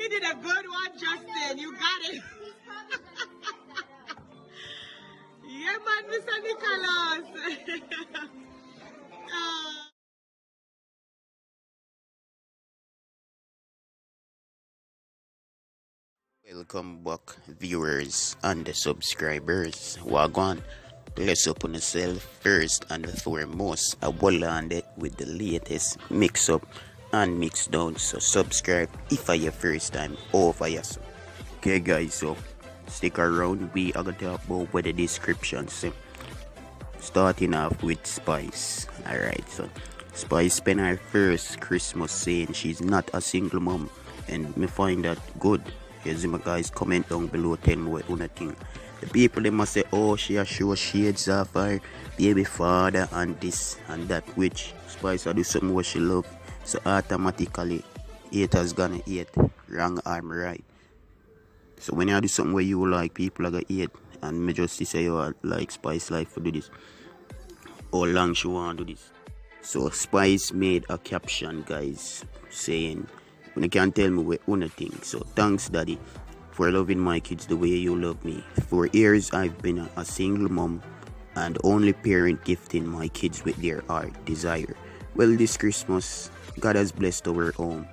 You did a good one, Justin. You got it. Yeah, man, Mr. Nicholas. Ah. Welcome back, viewers and subscribers. Wagwan, bless up on yourself first and foremost. I will land it with the latest mix up and mix down. So subscribe if I your first time over your sub. Okay, guys, so stick around. We are gonna talk about what the description say. Starting off with Spice. Alright, so Spice spent her first Christmas saying she's not a single mom, and me find that good. Here's my guys, comment down below, tell me what you think. The people they must say, oh, she has show shades of her baby father and this and that, which Spice do something what she love. So automatically, haters gonna hate. Wrong arm right. So when you do something where you like, people are gonna hate. And me just say you like Spice Life for do this. How long she want to do this. So Spice made a caption, guys, saying, "When you can't tell me what you think. So thanks, Daddy, for loving my kids the way you love me. For years, I've been a single mom and only parent gifting my kids with their art desire. Well, this Christmas, God has blessed our home.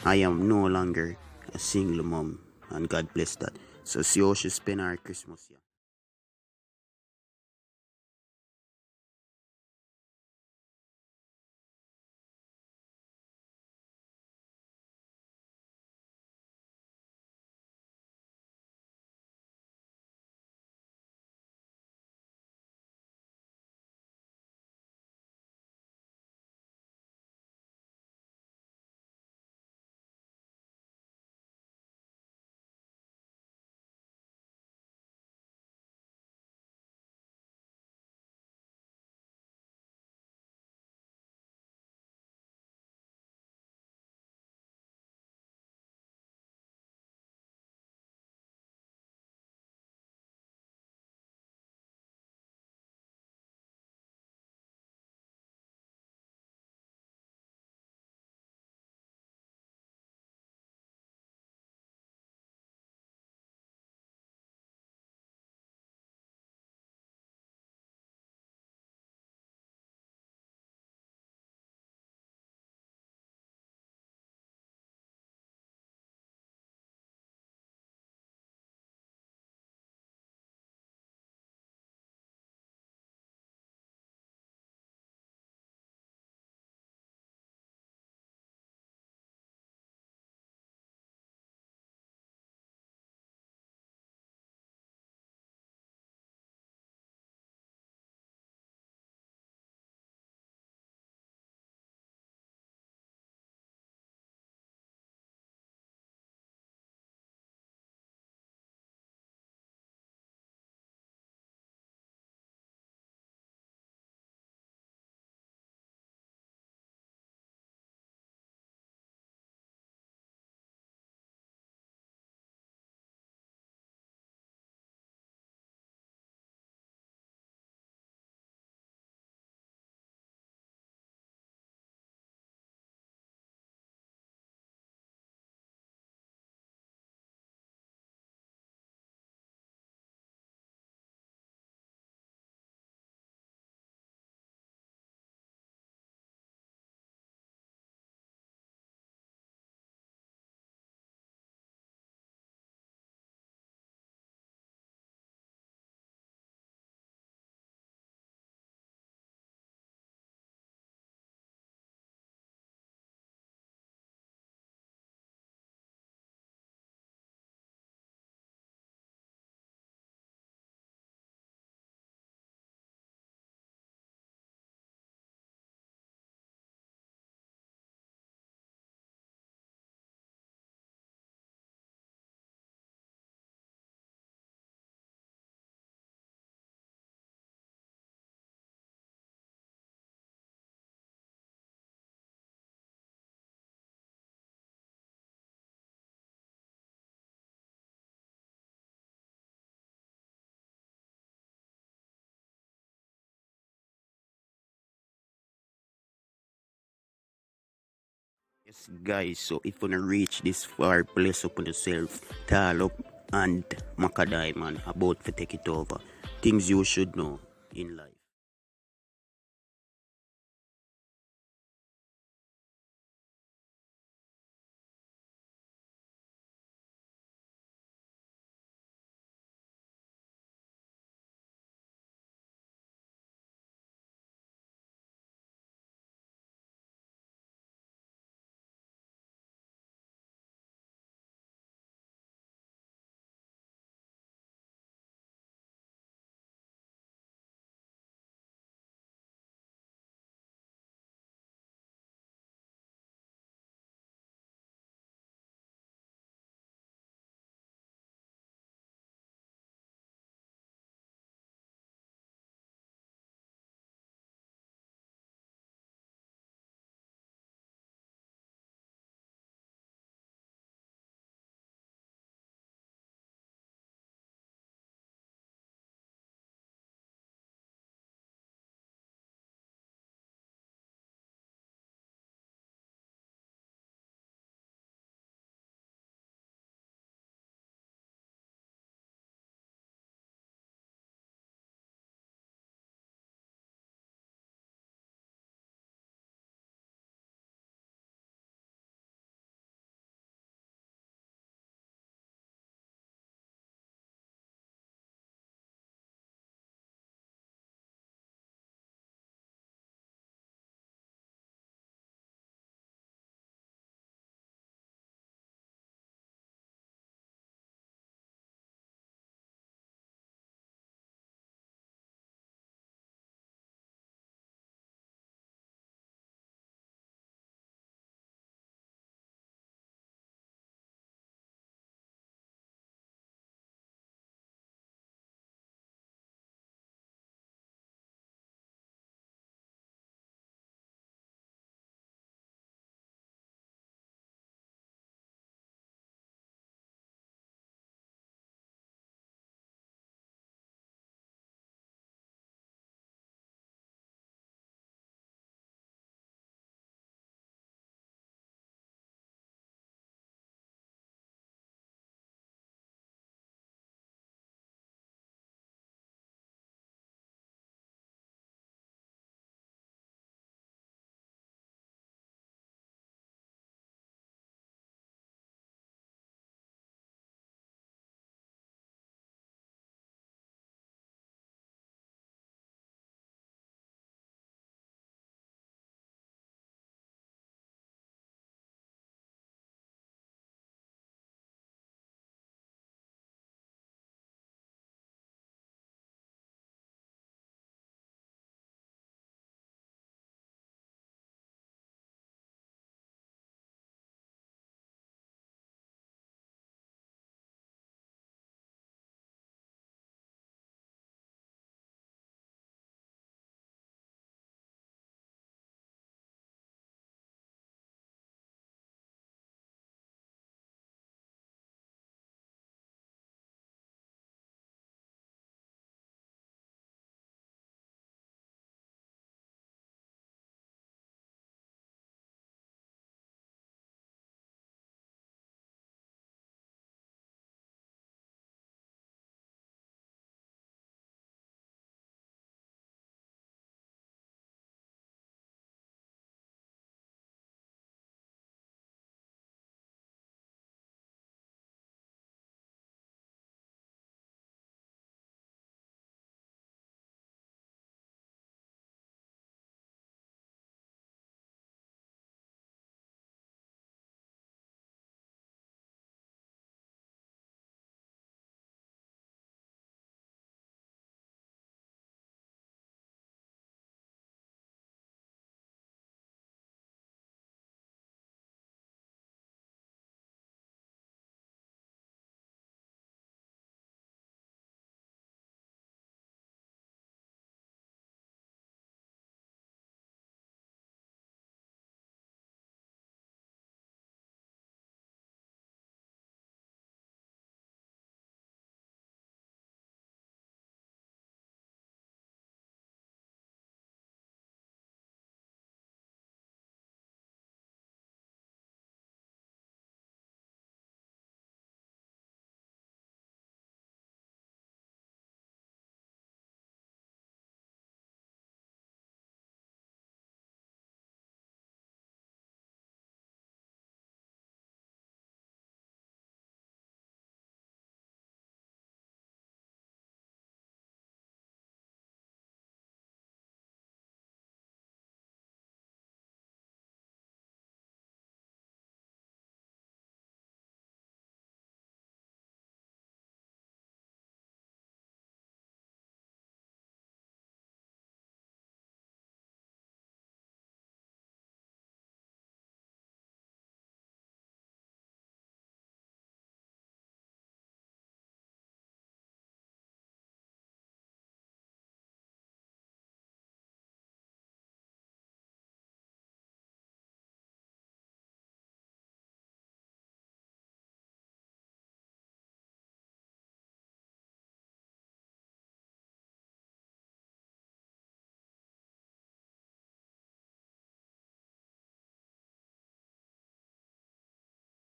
I am no longer a single mom, and God bless that. So see how she spend our Christmas. Yeah. Yes, guys, so if you wanna reach this far, place up on yourself, tall up and Macadai man about to take it over. Things you should know in life.